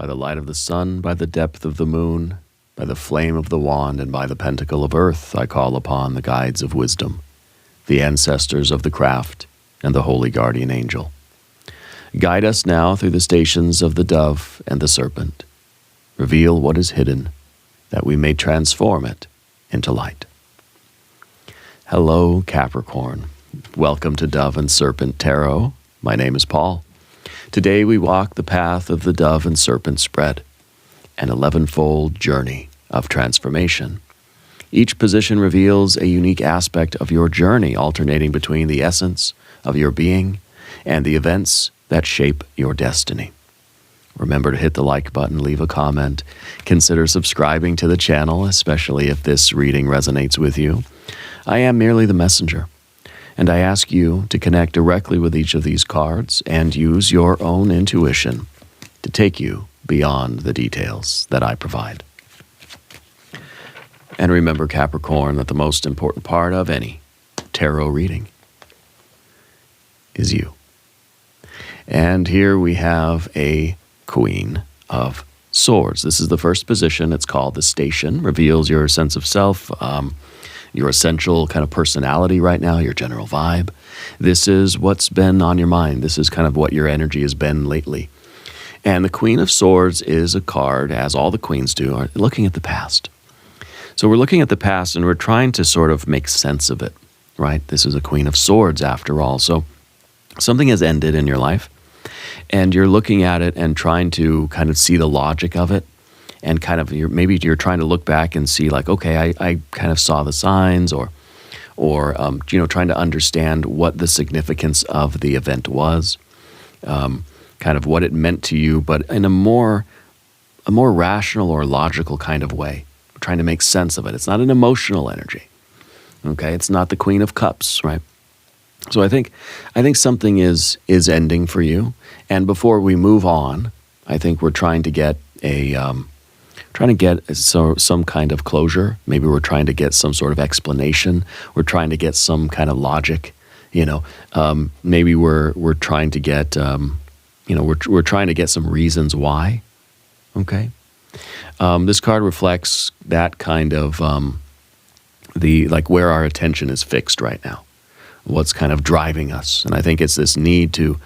By the light of the sun, by the depth of the moon, by the flame of the wand, and by the pentacle of earth, I call upon the guides of wisdom, the ancestors of the craft, and the holy guardian angel. Guide us now through the stations of the dove and the serpent. Reveal what is hidden, that we may transform it into light. Hello, Capricorn. Welcome to Dove and Serpent Tarot. My name is Paul. Today we walk the path of the dove and serpent spread, an 11-fold journey of transformation. Each position reveals a unique aspect of your journey, alternating between the essence of your being and the events that shape your destiny. Remember to hit the like button, leave a comment, consider subscribing to the channel, especially if this reading resonates with you. I am merely the messenger, and I ask you to connect directly with each of these cards and use your own intuition to take you beyond the details that I provide. And remember, Capricorn, that the most important part of any tarot reading is you. And here we have a Queen of Swords. This is the first position. It's called the station. Reveals your sense of self, your essential kind of personality right now, your general vibe. This is what's been on your mind. This is kind of what your energy has been lately. And the Queen of Swords is a card, as all the queens do, are looking at the past. So we're looking at the past and we're trying to sort of make sense of it, right? This is a Queen of Swords after all. So something has ended in your life, and you're looking at it and trying to kind of see the logic of it, and kind of maybe you're trying to look back and see like, okay, I kind of saw the signs, or trying to understand what the significance of the event was, kind of what it meant to you, but in a more rational or logical kind of way, trying to make sense of it. It's not an emotional energy, okay? It's not the Queen of Cups, right? So I think something is ending for you, and before we move on, I think we're trying to get some kind of closure. Maybe we're trying to get some sort of explanation. We're trying to get some kind of logic. Maybe we're trying to get we're trying to get some reasons why. Okay, this card reflects that kind of where our attention is fixed right now. What's kind of driving us. And I think it's this need to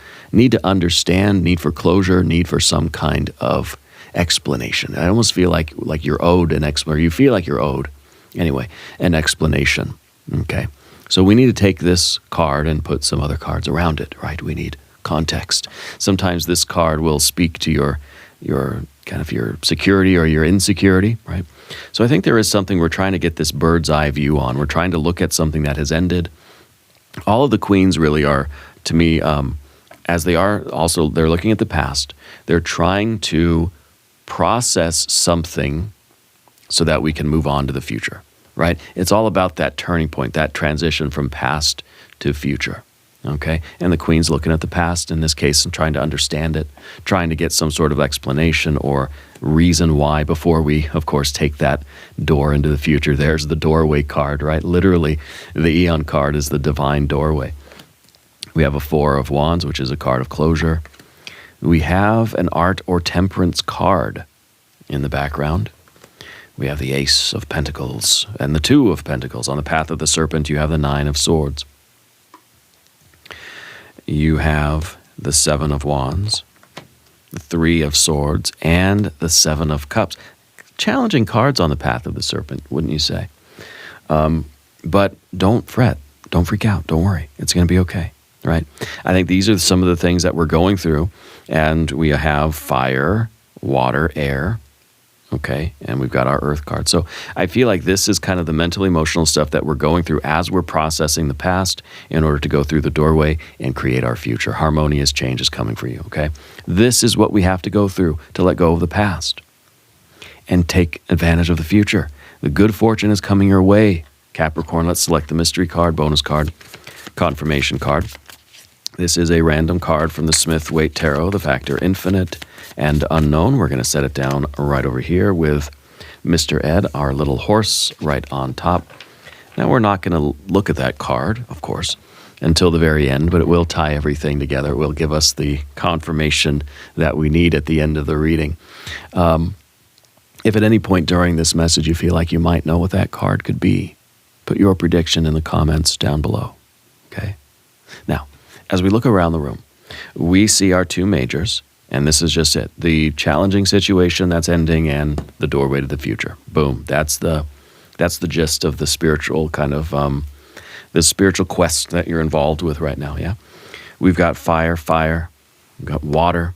understand, need for closure, need for some kind of explanation. I almost feel like you're owed an explanation, or you feel like you're owed, anyway, an explanation. Okay, so we need to take this card and put some other cards around it, right? We need context. Sometimes this card will speak to your kind of your security or your insecurity, right? So I think there is something we're trying to get this bird's eye view on. We're trying to look at something that has ended. All of the queens really are, to me, as they are also, they're looking at the past. They're trying to process something so that we can move on to the future, right? It's all about that turning point, that transition from past to future, okay? And the queen's looking at the past in this case and trying to understand it, trying to get some sort of explanation or reason why before we, of course, take that door into the future. There's the doorway card, right? Literally, the Eon card is the divine doorway. We have a Four of Wands, which is a card of closure. We have an Art or Temperance card in the background. We have the Ace of Pentacles and the Two of Pentacles. On the path of the Serpent, you have the Nine of Swords. You have the Seven of Wands, the Three of Swords, and the Seven of Cups. Challenging cards on the path of the Serpent, wouldn't you say? But don't fret. Don't freak out. Don't worry. It's going to be okay, right? I think these are some of the things that we're going through. And we have fire, water, air, okay? And we've got our earth card. So I feel like this is kind of the mental, emotional stuff that we're going through as we're processing the past in order to go through the doorway and create our future. Harmonious change is coming for you, okay? This is what we have to go through to let go of the past and take advantage of the future. The good fortune is coming your way, Capricorn. Let's select the mystery card, bonus card, confirmation card. This is a random card from the Smith-Waite Tarot, the factor infinite and unknown. We're going to set it down right over here with Mr. Ed, our little horse, right on top. Now, we're not going to look at that card, of course, until the very end, but it will tie everything together. It will give us the confirmation that we need at the end of the reading. If at any point during this message you feel like you might know what that card could be, put your prediction in the comments down below. Okay? Now, as we look around the room, we see our two majors, and this is just it. The challenging situation that's ending and the doorway to the future. Boom. That's the gist of the spiritual kind of, the spiritual quest that you're involved with right now, yeah? We've got fire, we've got water,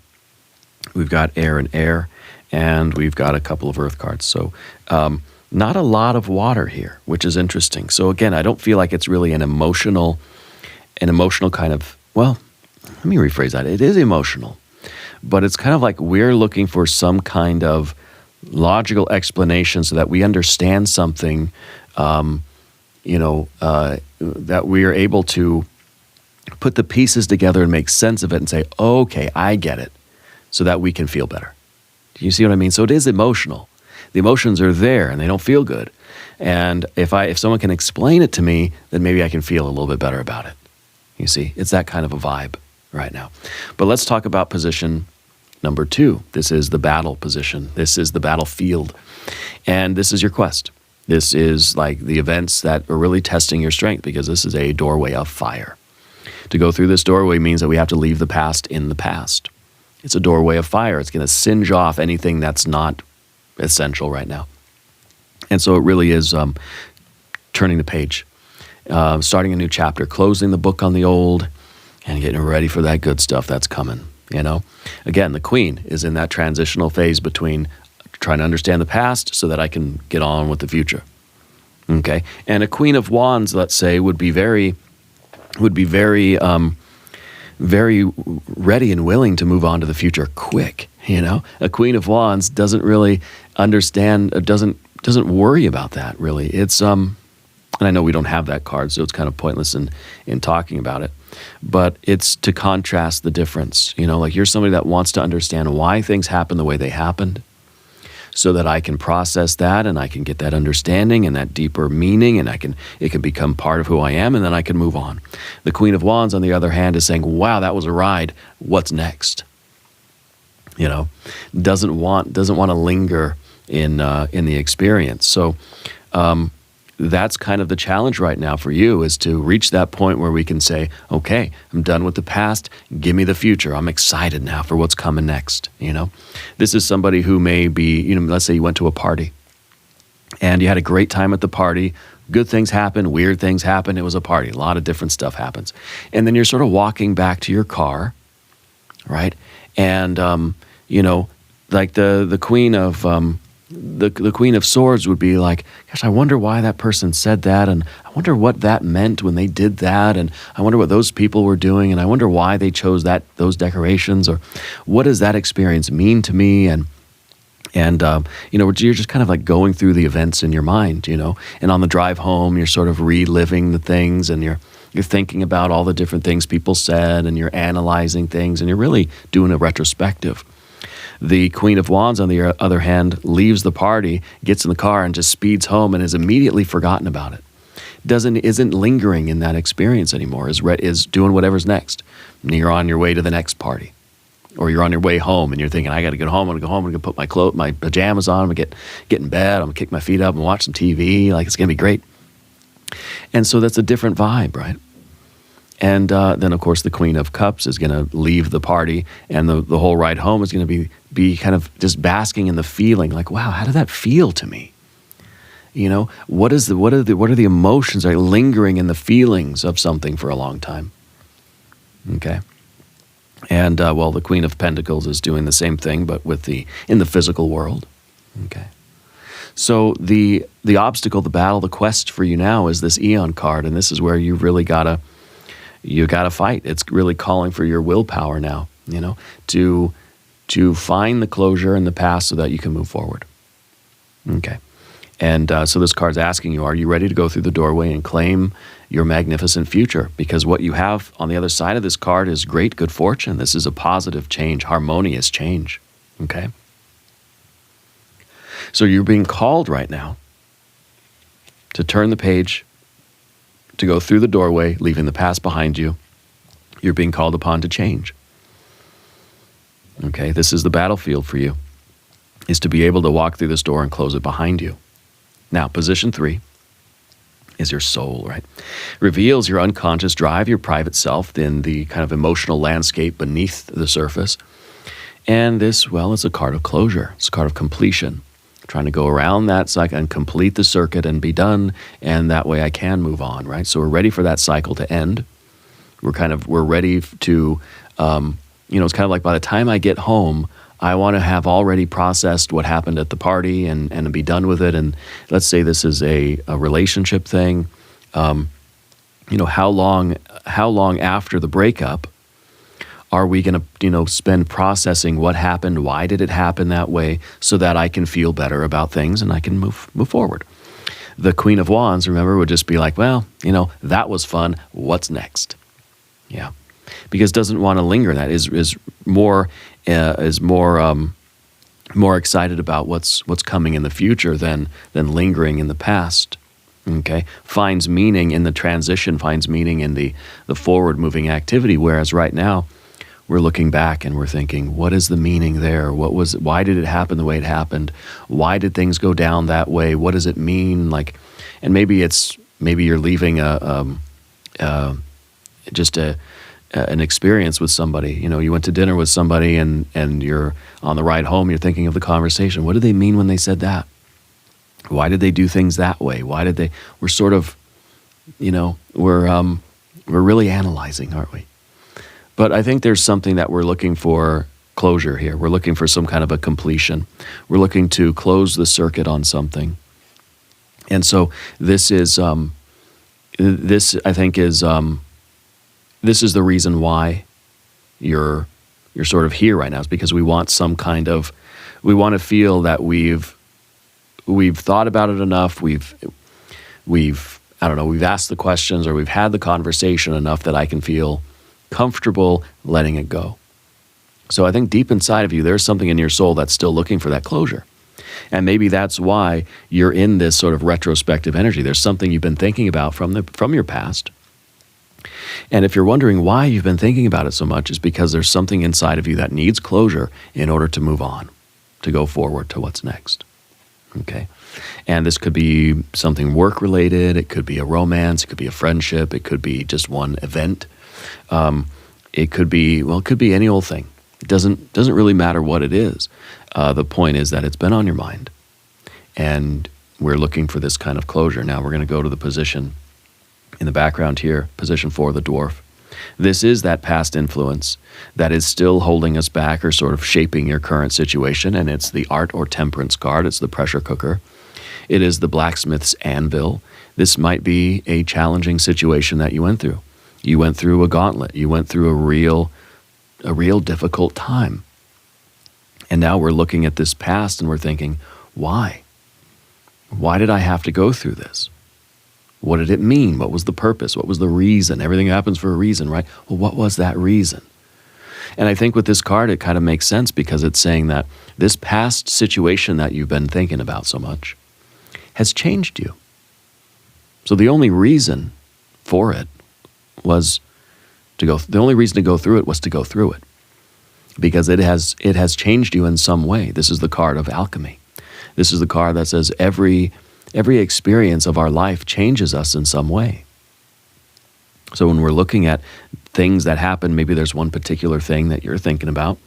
we've got air and air, and we've got a couple of earth cards. So not a lot of water here, which is interesting. So again, I don't feel like it's really an emotional kind of, well, let me rephrase that. It is emotional, but it's kind of like we're looking for some kind of logical explanation so that we understand something, that we are able to put the pieces together and make sense of it and say, okay, I get it, so that we can feel better. Do you see what I mean? So it is emotional. The emotions are there and they don't feel good. And if someone can explain it to me, then maybe I can feel a little bit better about it. You see, it's that kind of a vibe right now. But let's talk about position number 2. This is the battle position. This is the battlefield. And this is your quest. This is like the events that are really testing your strength, because this is a doorway of fire. To go through this doorway means that we have to leave the past in the past. It's a doorway of fire. It's going to singe off anything that's not essential right now. And so it really is turning the page, starting a new chapter, closing the book on the old, and getting ready for that good stuff that's coming, you know? Again, the Queen is in that transitional phase between trying to understand the past so that I can get on with the future, okay? And a Queen of Wands, let's say, would be very ready and willing to move on to the future quick, you know? A Queen of Wands doesn't really understand, doesn't worry about that, really. It's, and I know we don't have that card, so it's kind of pointless in talking about it, but it's to contrast the difference, you know? Like, you're somebody that wants to understand why things happen the way they happened, so that I can process that and I can get that understanding and that deeper meaning, and it can become part of who I am, and then I can move on. The Queen of Wands, on the other hand, is saying, wow, that was a ride. What's next? You know, doesn't want to linger in the experience. So that's kind of the challenge right now for you, is to reach that point where we can say, okay, I'm done with the past. Give me the future. I'm excited now for what's coming next. You know, this is somebody who may be, you know, let's say you went to a party and you had a great time at the party. Good things happen, weird things happen. It was a party. A lot of different stuff happens. And then you're sort of walking back to your car, right? And, you know, like the Queen of, the Queen of Swords would be like, gosh, I wonder why that person said that, and I wonder what that meant when they did that, and I wonder what those people were doing, and I wonder why they chose those decorations, or what does that experience mean to me? And you know, you're just kind of like going through the events in your mind, you know, and on the drive home, you're sort of reliving the things, and you're thinking about all the different things people said, and you're analyzing things, and you're really doing a retrospective. The Queen of Wands, on the other hand, leaves the party, gets in the car, and just speeds home and is immediately forgotten about it. Isn't lingering in that experience anymore, is doing whatever's next. And you're on your way to the next party. Or you're on your way home and you're thinking, I got to get home, I'm going to go home, I'm going to put my pajamas on, I'm going to get in bed, I'm going to kick my feet up and watch some TV, like it's going to be great. And so that's a different vibe, right? And then, of course, the Queen of Cups is going to leave the party, and the whole ride home is going to be kind of just basking in the feeling, like, wow, how did that feel to me? You know, what are the emotions that are lingering in the feelings of something for a long time? Okay, and well, the Queen of Pentacles is doing the same thing, but in the physical world. Okay, so the obstacle, the battle, the quest for you now is this Eon card, and this is where you really gotta fight. It's really calling for your willpower now, you know, to find the closure in the past so that you can move forward. Okay. And so this card's asking you, are you ready to go through the doorway and claim your magnificent future? Because what you have on the other side of this card is great good fortune. This is a positive change, harmonious change. Okay. So you're being called right now to turn the page, to go through the doorway, leaving the past behind you. You're being called upon to change. Okay, this is the battlefield for you, is to be able to walk through this door and close it behind you. Now, position 3 is your soul, right? Reveals your unconscious drive, your private self, in the kind of emotional landscape beneath the surface. And this, well, it's a card of closure. It's a card of completion. Trying to go around that cycle and complete the circuit and be done, and that way I can move on, right? So we're ready for that cycle to end. We're ready to, it's kind of like by the time I get home, I want to have already processed what happened at the party and be done with it. And let's say this is a relationship thing. How long after the breakup are we going to, spend processing what happened? Why did it happen that way? So that I can feel better about things and I can move forward. The Queen of Wands, remember, would just be like, well, that was fun. What's next? Yeah, because doesn't want to linger. That is more excited about what's coming in the future than lingering in the past. Okay, finds meaning in the transition, finds meaning in the forward moving activity. Whereas right now, we're looking back and we're thinking, what is the meaning there? Why did it happen the way it happened? Why did things go down that way? What does it mean? And maybe you're leaving an experience with somebody. You went to dinner with somebody and you're on the ride home, you're thinking of the conversation. What did they mean when they said that? Why did they do things that way? We're sort of, we're really analyzing, aren't we? But I think there's something that we're looking for closure here. We're looking for some kind of a completion. We're looking to close the circuit on something. And so this is the reason why you're sort of here right now, is because we want we want to feel that we've thought about it enough. We've asked the questions, or we've had the conversation enough that I can feel comfortable letting it go. So I think deep inside of you, there's something in your soul that's still looking for that closure. And maybe that's why you're in this sort of retrospective energy. There's something you've been thinking about from your past. And if you're wondering why you've been thinking about it so much, it's because there's something inside of you that needs closure in order to move on, to go forward to what's next. Okay? And this could be something work-related. It could be a romance. It could be a friendship. It could be just one event. It could be any old thing. It doesn't really matter what it is. The point is that it's been on your mind, and we're looking for this kind of closure. Now we're going to go to the position in the background here, position 4, the Dwarf. This is that past influence that is still holding us back or sort of shaping your current situation, and it's the Art or Temperance card. It's the pressure cooker. It is the blacksmith's anvil. This might be a challenging situation that you went through. You went through a gauntlet. You went through a real difficult time. And now we're looking at this past and we're thinking, why? Why did I have to go through this? What did it mean? What was the purpose? What was the reason? Everything happens for a reason, right? Well, what was that reason? And I think with this card, it kind of makes sense, because it's saying that this past situation that you've been thinking about so much has changed you. So the only reason for it was the only reason to go through it was to go through it, because it has changed you in some way. This is the card of alchemy. This is the card that says every experience of our life changes us in some way. So when we're looking at things that happen, maybe there's one particular thing that you're thinking about.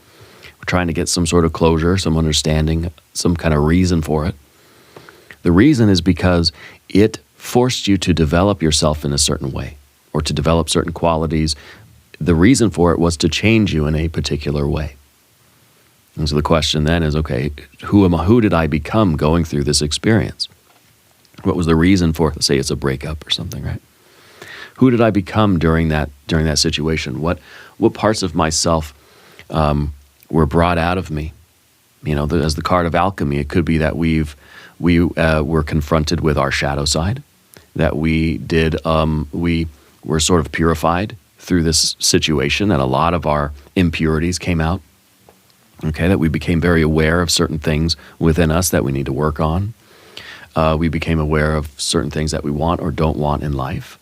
We're trying to get some sort of closure, some understanding, some kind of reason for it. The reason is because it forced you to develop yourself in a certain way, or to develop certain qualities. The reason for it was to change you in a particular way. And so the question then is, okay, who did I become going through this experience? What was the reason for, let's say it's a breakup or something, right? Who did I become during that situation? What parts of myself were brought out of me? As the card of alchemy, it could be that we were confronted with our shadow side, that we were sort of purified through this situation, and a lot of our impurities came out. Okay, that we became very aware of certain things within us that we need to work on. We became aware of certain things that we want or don't want in life.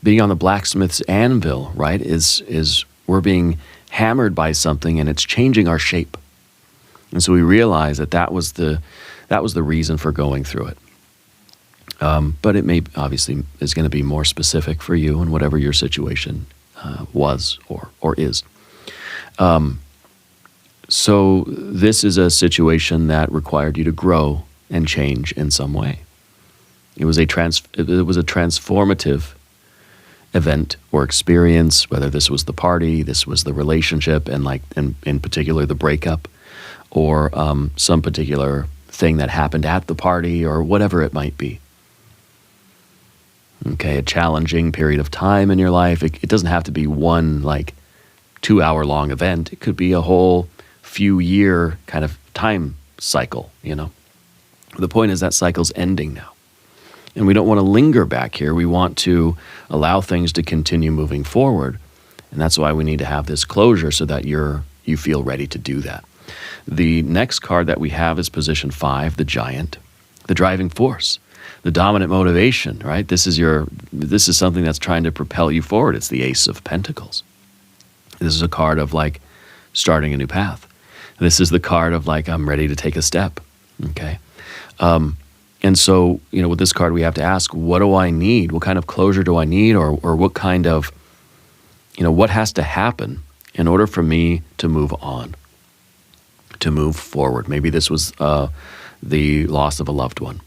Being on the blacksmith's anvil, right, is we're being hammered by something and it's changing our shape. And so we realize that was the reason for going through it. But it may obviously is going to be more specific for you and whatever your situation was or is. So this is a situation that required you to grow and change in some way. It was a transformative event or experience, whether this was the party, this was the relationship, and in particular the breakup, or some particular thing that happened at the party, or whatever it might be. Okay, a challenging period of time in your life. It doesn't have to be one 2-hour-long event. It could be a whole few-year kind of time cycle, The point is that cycle's ending now. And we don't want to linger back here. We want to allow things to continue moving forward. And that's why we need to have this closure so that you feel ready to do that. The next card that we have is position 5, the Giant, the driving force, the dominant motivation, right? This is something that's trying to propel you forward. It's the Ace of Pentacles. This is a card of starting a new path. This is the card of I'm ready to take a step. Okay. And so, with this card, we have to ask, what do I need? What kind of closure do I need? Or what kind of, what has to happen in order for me to move on, to move forward? Maybe this was the loss of a loved one,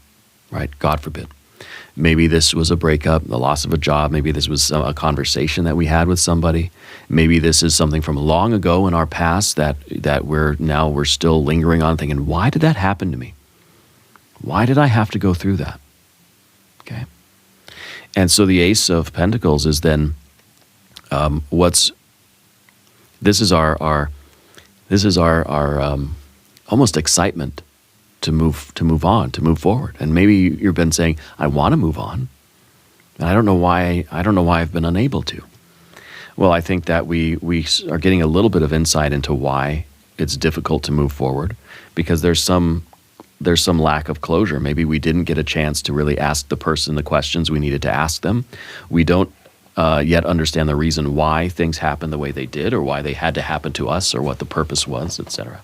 right? God forbid. Maybe this was a breakup, the loss of a job. Maybe this was a conversation that we had with somebody. Maybe this is something from long ago in our past that we're still lingering on, thinking, why did that happen to me? Why did I have to go through that? Okay. And so the Ace of Pentacles is then this is our almost excitement to move on, to move forward. And maybe you've been saying, I want to move on. And I don't know why I've been unable to. Well, I think that we are getting a little bit of insight into why it's difficult to move forward, because there's some lack of closure. Maybe we didn't get a chance to really ask the person the questions we needed to ask them. We don't yet understand the reason why things happened the way they did, or why they had to happen to us, or what the purpose was, etc.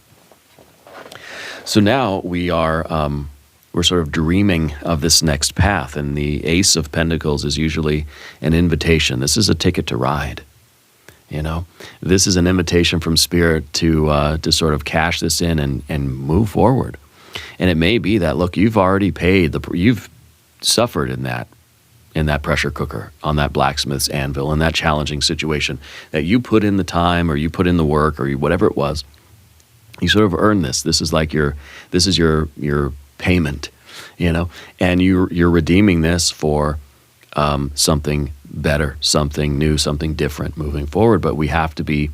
So now we're sort of dreaming of this next path, and the Ace of Pentacles is usually an invitation. This is a ticket to ride. This is an invitation from Spirit to sort of cash this in and move forward. And it may be that, look, you've already paid, you've suffered in that pressure cooker, on that blacksmith's anvil, in that challenging situation, that you put in the time, or you put in the work, or whatever it was. You sort of earn this. This is your payment, and you're redeeming this for something better, something new, something different moving forward. But we have to be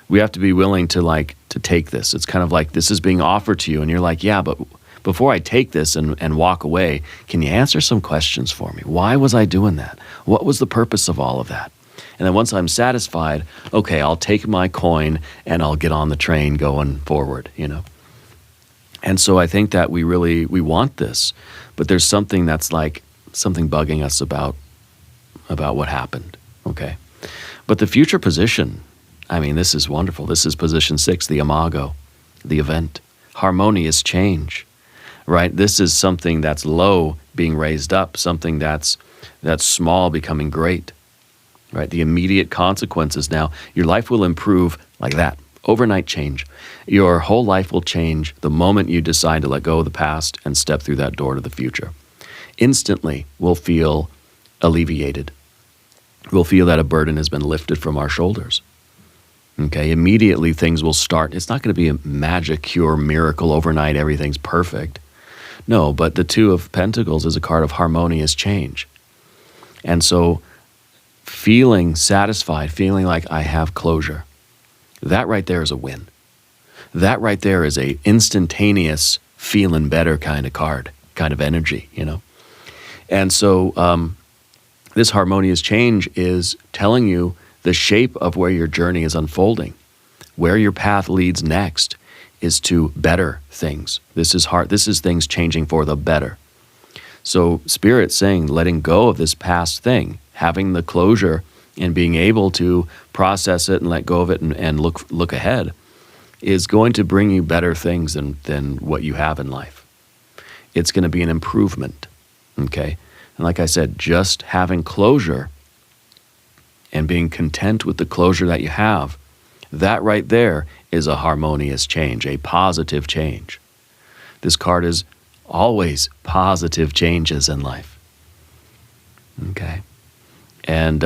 willing to take this. It's kind of like this is being offered to you, and you're like, yeah, but before I take this and walk away, can you answer some questions for me? Why was I doing that? What was the purpose of all of that? And then once I'm satisfied, okay, I'll take my coin and I'll get on the train going forward, And so I think that we want this, but there's something that's something bugging us about what happened, okay? But the future position, this is wonderful. This is position 6, the imago, the event, harmonious change, right? This is something that's low being raised up, something that's small becoming great, right? The immediate consequences now, your life will improve like that, overnight change. Your whole life will change the moment you decide to let go of the past and step through that door to the future. Instantly, we'll feel alleviated. We'll feel that a burden has been lifted from our shoulders. Okay, immediately things will start. It's not going to be a magic cure, miracle, overnight, everything's perfect. No, but the Two of Pentacles is a card of harmonious change. And so feeling satisfied, feeling like I have closure, that right there is a win. That right there is a instantaneous feeling better kind of card, kind of energy, And so this harmonious change is telling you the shape of where your journey is unfolding. Where your path leads next is to better things. This is things changing for the better. So Spirit's saying letting go of this past thing having the closure and being able to process it and let go of it and look ahead is going to bring you better things than what you have in life. It's going to be an improvement, okay? And like I said, just having closure and being content with the closure that you have, that right there is a harmonious change, a positive change. This card is always positive changes in life, okay? And,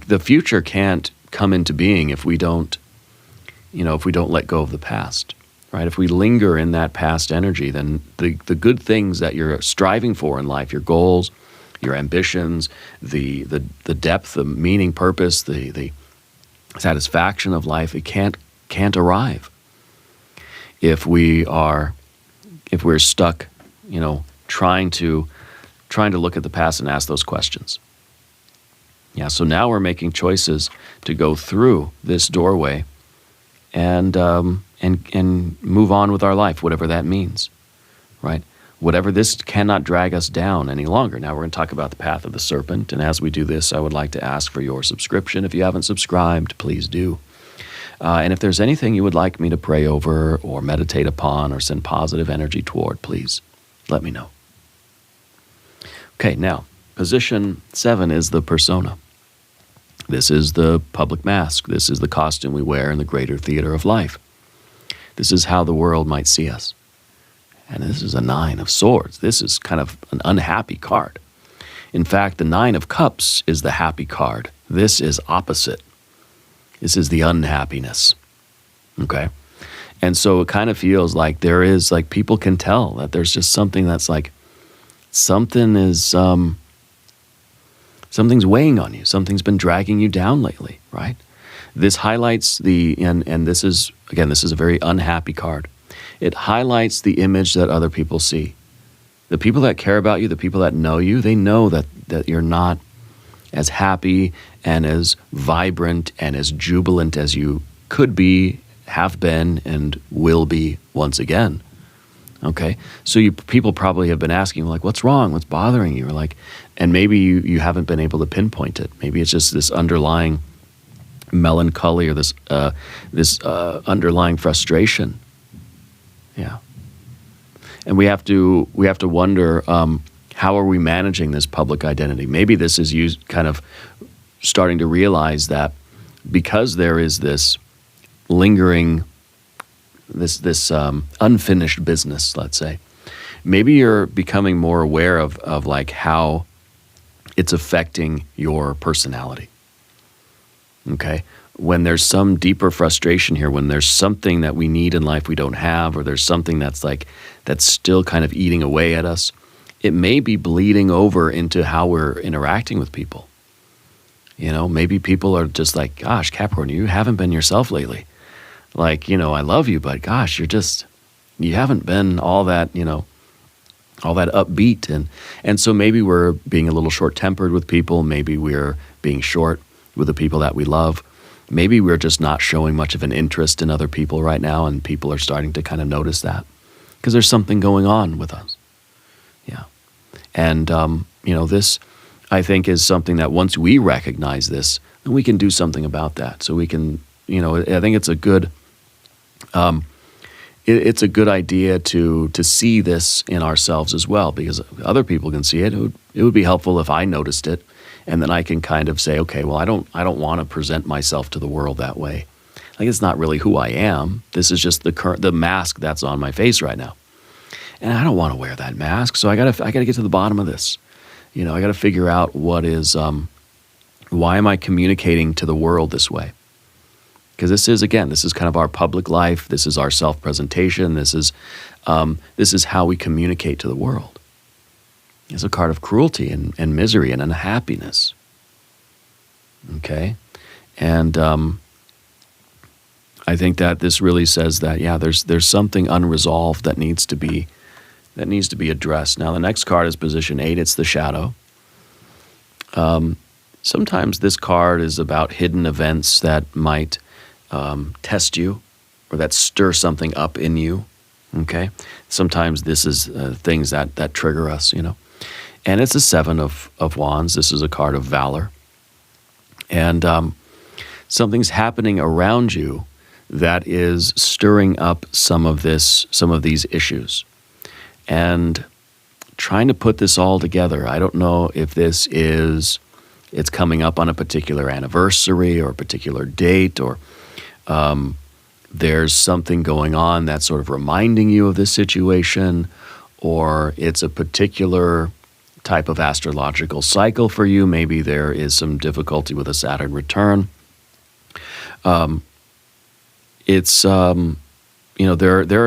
the future can't come into being if we don't let go of the past, right? If we linger in that past energy, then the good things that you're striving for in life, your goals, your ambitions, the depth, the meaning, purpose, the satisfaction of life, it can't arrive if we're stuck, trying to look at the past and ask those questions. Yeah, so now we're making choices to go through this doorway and move on with our life, whatever that means, right? Whatever, this cannot drag us down any longer. Now we're going to talk about the path of the serpent, and as we do this, I would like to ask for your subscription. If you haven't subscribed, please do. And if there's anything you would like me to pray over or meditate upon or send positive energy toward, please let me know. Okay, now, position 7 is the persona. This is the public mask. This is the costume we wear in the greater theater of life. This is how the world might see us. And this is a 9 of swords. This is kind of an unhappy card. In fact, the 9 of cups is the happy card. This is opposite. This is the unhappiness. Okay? And so it kind of feels like there is, like, people can tell that there's just something that's like, something's weighing on you. Something's been dragging you down lately, right? This highlights and this is a very unhappy card. It highlights the image that other people see. The people that care about you, the people that know you, they know that you're not as happy and as vibrant and as jubilant as you could be, have been, and will be once again. Okay, so people probably have been asking, like, what's wrong? What's bothering you? Or like, and maybe you haven't been able to pinpoint it. Maybe it's just this underlying melancholy or this underlying frustration. Yeah, and we have to wonder, how are we managing this public identity? Maybe this is you kind of starting to realize that because there is this lingering, this unfinished business, let's say, maybe you're becoming more aware of like how it's affecting your personality. Okay? When there's some deeper frustration here, when there's something that we need in life we don't have, or there's something that's still kind of eating away at us, it may be bleeding over into how we're interacting with people. Maybe people are just like, gosh, Capricorn, you haven't been yourself lately. Like, I love you, but gosh, you haven't been all that upbeat. And so maybe we're being a little short-tempered with people. Maybe we're being short with the people that we love. Maybe we're just not showing much of an interest in other people right now, and people are starting to kind of notice that because there's something going on with us. Yeah. And, this, I think, is something that once we recognize this, then we can do something about that. So we can, I think it's a good... it's a good idea to see this in ourselves as well, because other people can see it. It would be helpful if I noticed it, and then I can kind of say, okay, well, I don't want to present myself to the world that way. Like, it's not really who I am. This is just the mask that's on my face right now, and I don't want to wear that mask. So I gotta get to the bottom of this. I gotta figure out what is why am I communicating to the world this way? Because this is kind of our public life. This is our self-presentation. This is how we communicate to the world. It's a card of cruelty and misery and unhappiness. Okay? And I think that this really says that, yeah, there's something unresolved that needs to be addressed. Now, the next card is position 8. It's the shadow. Sometimes this card is about hidden events that might test you, or that stir something up in you. Okay, sometimes this is things that trigger us. And it's a Seven of Wands. This is a card of valor. And something's happening around you that is stirring up some of these issues. And trying to put this all together. I don't know if it's coming up on a particular anniversary or a particular date, or there's something going on that's sort of reminding you of this situation, or it's a particular type of astrological cycle for you. Maybe there is some difficulty with a Saturn return. There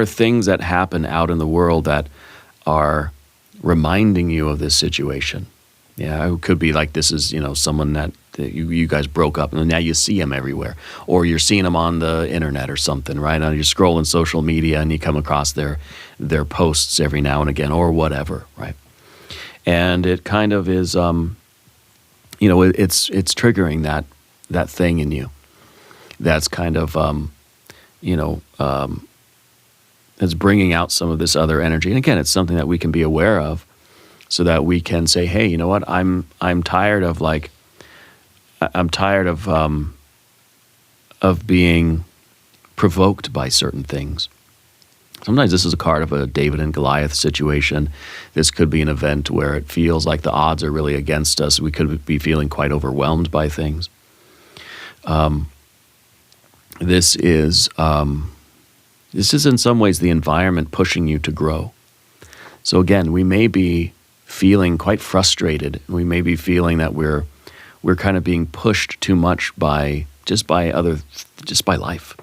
are things that happen out in the world that are reminding you of this situation. Yeah, it could be like this is, someone that you guys broke up and now you see him everywhere. Or you're seeing him on the internet or something, right? Or you're scrolling social media and you come across their posts every now and again or whatever, right? And it kind of is, it's triggering that thing in you. That's kind of, it's bringing out some of this other energy. And again, it's something that we can be aware of, so that we can say, hey, you know what? I'm tired of being provoked by certain things. Sometimes this is a card of a David and Goliath situation. This could be an event where it feels like the odds are really against us. We could be feeling quite overwhelmed by things. This is in some ways the environment pushing you to grow. So again, we may be feeling quite frustrated. We may be feeling that we're kind of being pushed too much by life,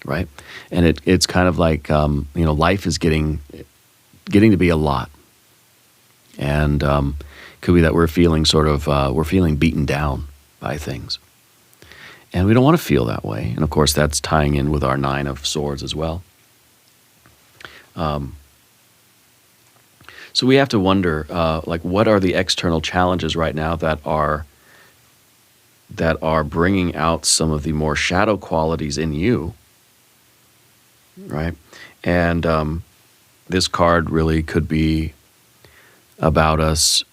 right? And it's kind of like life is getting to be a lot, and could be that we're feeling beaten down by things, and we don't want to feel that way. And of course, that's tying in with our Nine of Swords as well. So we have to wonder, what are the external challenges right now that are bringing out some of the more shadow qualities in you, right? And this card really could be about us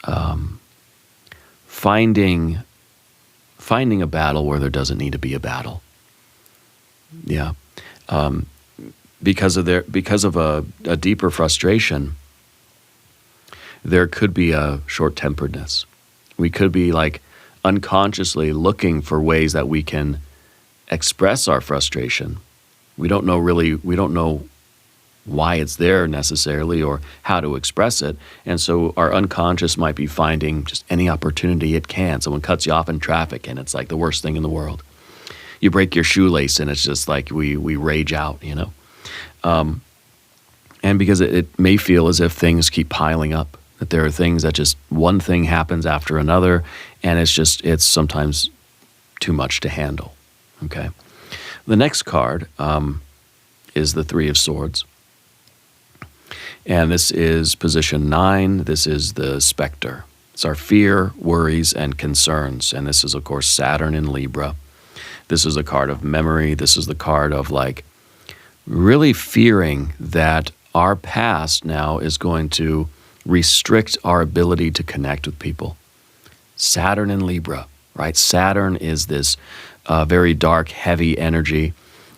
finding a battle where there doesn't need to be a battle. Yeah, because of a deeper frustration. There could be a short-temperedness. We could be unconsciously looking for ways that we can express our frustration. We don't know why it's there necessarily or how to express it. And so our unconscious might be finding just any opportunity it can. Someone cuts you off in traffic and it's like the worst thing in the world. You break your shoelace and it's just like we rage out, and because it may feel as if things keep piling up. That there are things that just one thing happens after another, and it's sometimes too much to handle. Okay. The next card is the Three of Swords. And this is position 9. This is the specter. It's our fear, worries, and concerns. And this is, of course, Saturn in Libra. This is a card of memory. This is the card of really fearing that our past now is going to restrict our ability to connect with people. Saturn in Libra, right? Saturn is this very dark, heavy energy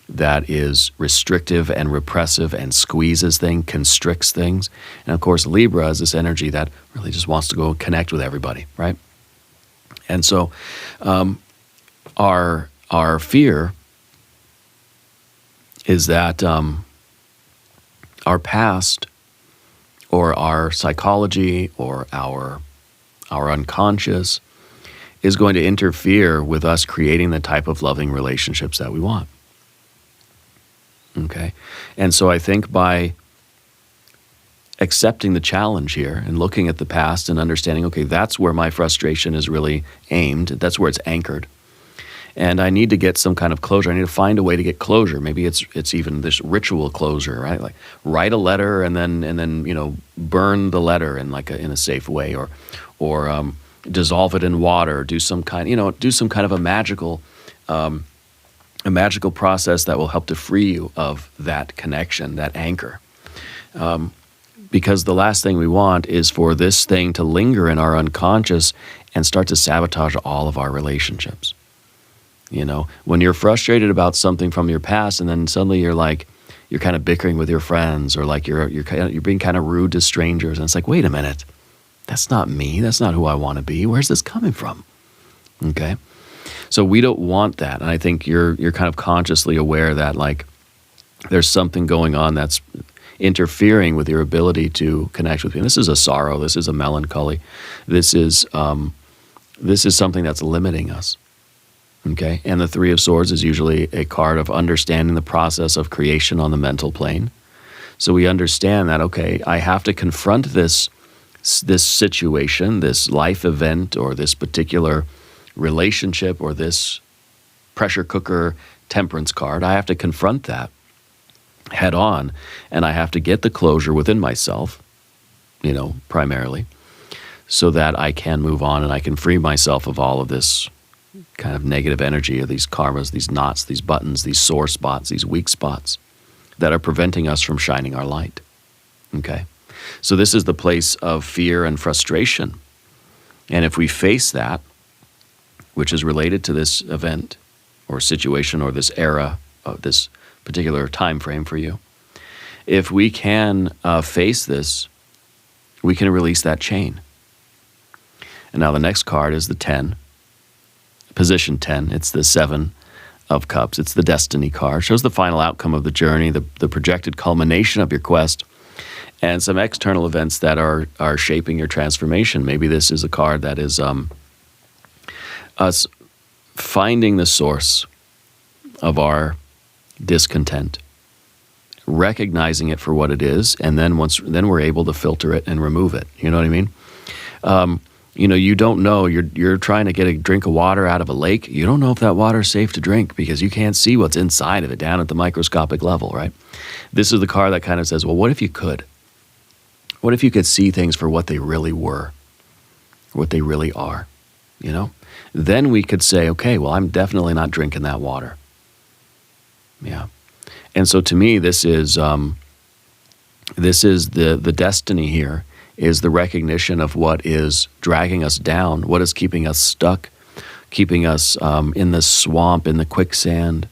that is restrictive and repressive and squeezes things, constricts things. And of course, Libra is this energy that really just wants to go connect with everybody, right? And so our fear is that our past or our psychology or our unconscious is going to interfere with us creating the type of loving relationships that we want. Okay? And so I think by accepting the challenge here and looking at the past and understanding, okay, that's where my frustration is really aimed, that's where it's anchored. And I need to get some kind of closure. I need to find a way to get closure. Maybe it's even this ritual closure, right? Like write a letter and then burn the letter in in a safe way, or dissolve it in water. Do some kind of a magical process that will help to free you of that connection, that anchor. Because the last thing we want is for this thing to linger in our unconscious and start to sabotage all of our relationships. You know, when you're frustrated about something from your past, and then suddenly you're kind of bickering with your friends, or like you're being kind of rude to strangers, and it's like, wait a minute, that's not me. That's not who I want to be. Where's this coming from? Okay, so we don't want that, and I think you're kind of consciously aware that like there's something going on that's interfering with your ability to connect with people. This is a sorrow. This is a melancholy. This is something that's limiting us. Okay, and the Three of Swords is usually a card of understanding the process of creation on the mental plane. So we understand that, okay, I have to confront this situation, this life event, or this particular relationship, or this pressure cooker temperance card. I have to confront that head on, and I have to get the closure within myself, you know, primarily, so that I can move on and I can free myself of all of this kind of negative energy, or these karmas, these knots, these buttons, these sore spots, these weak spots that are preventing us from shining our light. Okay? So this is the place of fear and frustration. And if we face that, which is related to this event or situation or this era of this particular time frame for you, if we can face this, we can release that chain. And now the next card is the 10, position 10. It's the 7 of Cups. It's the Destiny card. Shows the final outcome of the journey, the projected culmination of your quest, and some external events that are shaping your transformation. Maybe this is a card that is us finding the source of our discontent, recognizing it for what it is, and then then we're able to filter it and remove it. You know what I mean? You know, you don't know. You're trying to get a drink of water out of a lake. You don't know if that water is safe to drink because you can't see what's inside of it down at the microscopic level, right? This is the card that kind of says, well, what if you could? What if you could see things for what they really were, what they really are, you know? Then we could say, okay, well, I'm definitely not drinking that water. Yeah. And so to me, this is the destiny here, is the recognition of what is dragging us down, what is keeping us stuck, keeping us in the swamp, in the quicksand,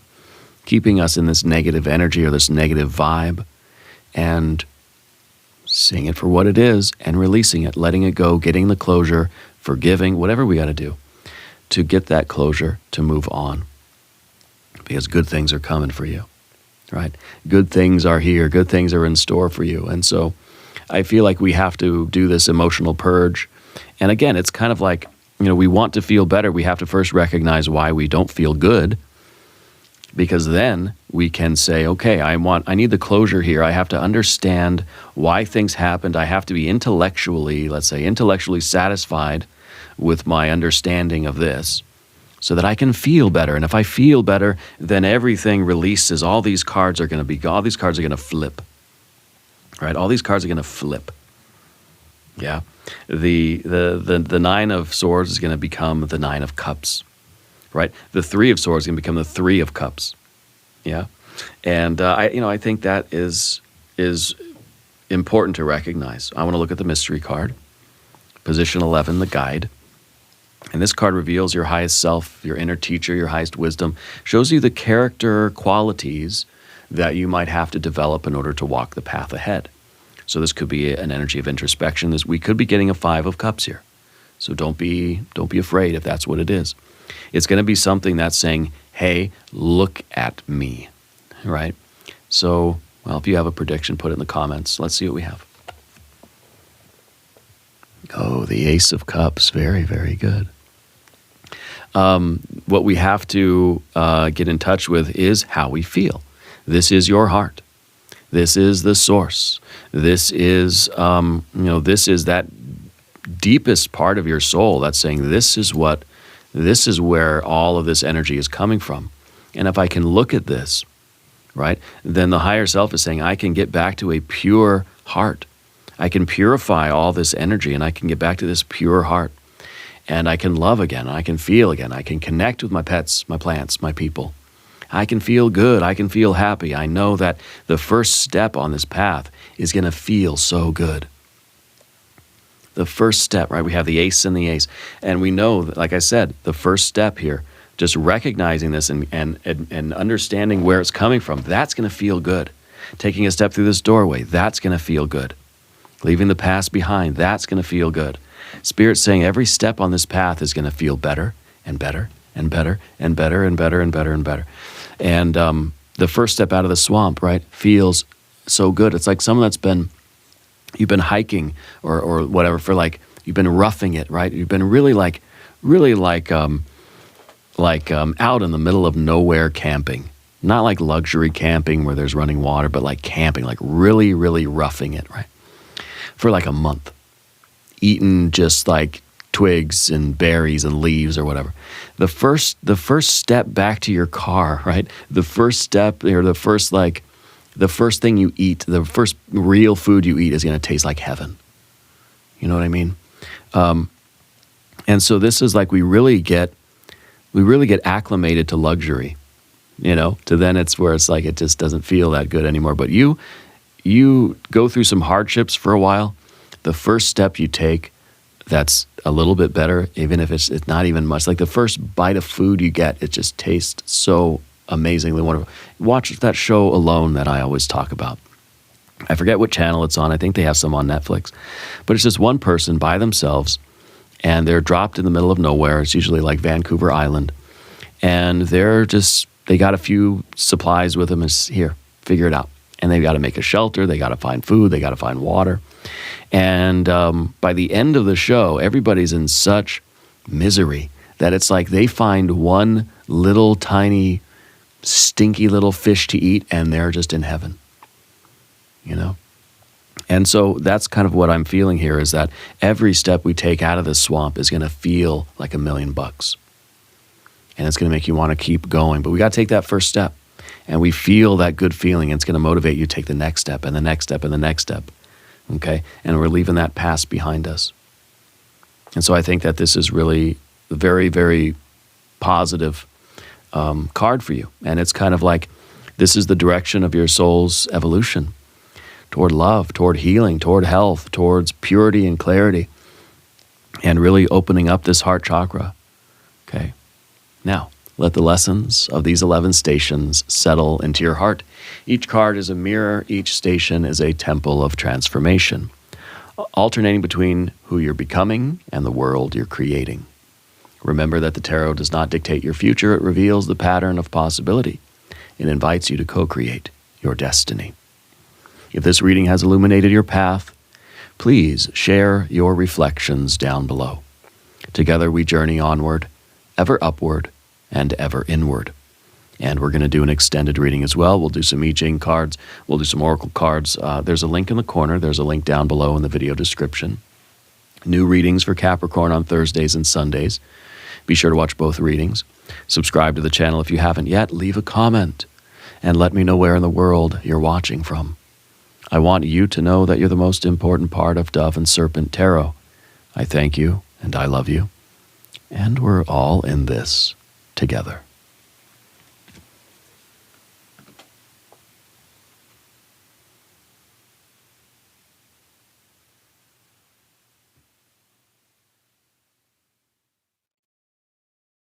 keeping us in this negative energy or this negative vibe, and seeing it for what it is and releasing it, letting it go, getting the closure, forgiving, whatever we got to do to get that closure, to move on. Because good things are coming for you, right? Good things are here. Good things are in store for you. And so I feel like we have to do this emotional purge. And again, it's kind of like, you know, we want to feel better. We have to first recognize why we don't feel good, because then we can say, okay, I need the closure here. I have to understand why things happened. I have to be intellectually satisfied with my understanding of this, so that I can feel better. And if I feel better, then everything releases. All these cards are going to flip. Right? All these cards are going to flip. Yeah. The 9 of Swords is going to become the 9 of Cups. Right? The 3 of Swords is going to become the 3 of Cups. Yeah. And I think that is important to recognize. I want to look at the mystery card. Position 11, the guide. And this card reveals your highest self, your inner teacher, your highest wisdom, shows you the character qualities that you might have to develop in order to walk the path ahead. So this could be an energy of introspection. We could be getting a 5 of Cups here. So don't be afraid if that's what it is. It's going to be something that's saying, hey, look at me, right? So, well, if you have a prediction, put it in the comments. Let's see what we have. Oh, the Ace of Cups. Very, very good. What we have to get in touch with is how we feel. This is your heart. This is the source. This is, this is that deepest part of your soul that's saying, this is where all of this energy is coming from. And if I can look at this, right, then the higher self is saying, I can get back to a pure heart. I can purify all this energy, and I can get back to this pure heart. And I can love again, and I can feel again. I can connect with my pets, my plants, my people. I can feel good. I can feel happy. I know that the first step on this path is going to feel so good. The first step, right? We have the ace and the ace. And we know, that, like I said, the first step here, just recognizing this and understanding where it's coming from, that's going to feel good. Taking a step through this doorway, that's going to feel good. Leaving the past behind, that's going to feel good. Spirit's saying every step on this path is going to feel better and better and better and better and better and better and better. And the first step out of the swamp, right, feels so good. It's like someone you've been hiking or whatever for like, you've been roughing it, right? You've been really like out in the middle of nowhere camping. Not like luxury camping where there's running water, but like camping, like really, really roughing it, right? For like a month. Eating just like twigs and berries and leaves or whatever. The first step back to your car, right? The first step, or the first thing you eat, the first real food you eat is going to taste like heaven. You know what I mean? And so this is like we really get acclimated to luxury, you know, to then it's where it's like it just doesn't feel that good anymore. But you go through some hardships for a while. The first step you take that's a little bit better, even if it's not even much. Like the first bite of food you get, it just tastes so amazingly wonderful. Watch that show Alone that I always talk about. I forget what channel it's on. I think they have some on Netflix. But it's just one person by themselves, and they're dropped in the middle of nowhere. It's usually like Vancouver Island. And they got a few supplies with them. It's here, figure it out. And they've got to make a shelter. They got to find food. They got to find water. And by the end of the show, everybody's in such misery that it's like they find one little tiny stinky little fish to eat and they're just in heaven, you know? And so that's kind of what I'm feeling here, is that every step we take out of this swamp is going to feel like $1 million. And it's going to make you want to keep going. But we got to take that first step. And we feel that good feeling, and it's going to motivate you to take the next step and the next step and the next step. Okay? And we're leaving that past behind us. And so I think that this is really a very, very positive card for you. And it's kind of like this is the direction of your soul's evolution toward love, toward healing, toward health, towards purity and clarity, and really opening up this heart chakra. Okay? Now, let the lessons of these 11 stations settle into your heart. Each card is a mirror. Each station is a temple of transformation, alternating between who you're becoming and the world you're creating. Remember that the tarot does not dictate your future. It reveals the pattern of possibility. It invites you to co-create your destiny. If this reading has illuminated your path, please share your reflections down below. Together we journey onward, ever upward, and ever inward. And we're going to do an extended reading as well. We'll do some I Ching cards. We'll do some oracle cards. There's a link in the corner. There's a link down below in the video description. New readings for Capricorn on Thursdays and Sundays. Be sure to watch both readings. Subscribe to the channel if you haven't yet. Leave a comment and let me know where in the world you're watching from. I want you to know that you're the most important part of Dove and Serpent Tarot. I thank you and I love you. And we're all in this together.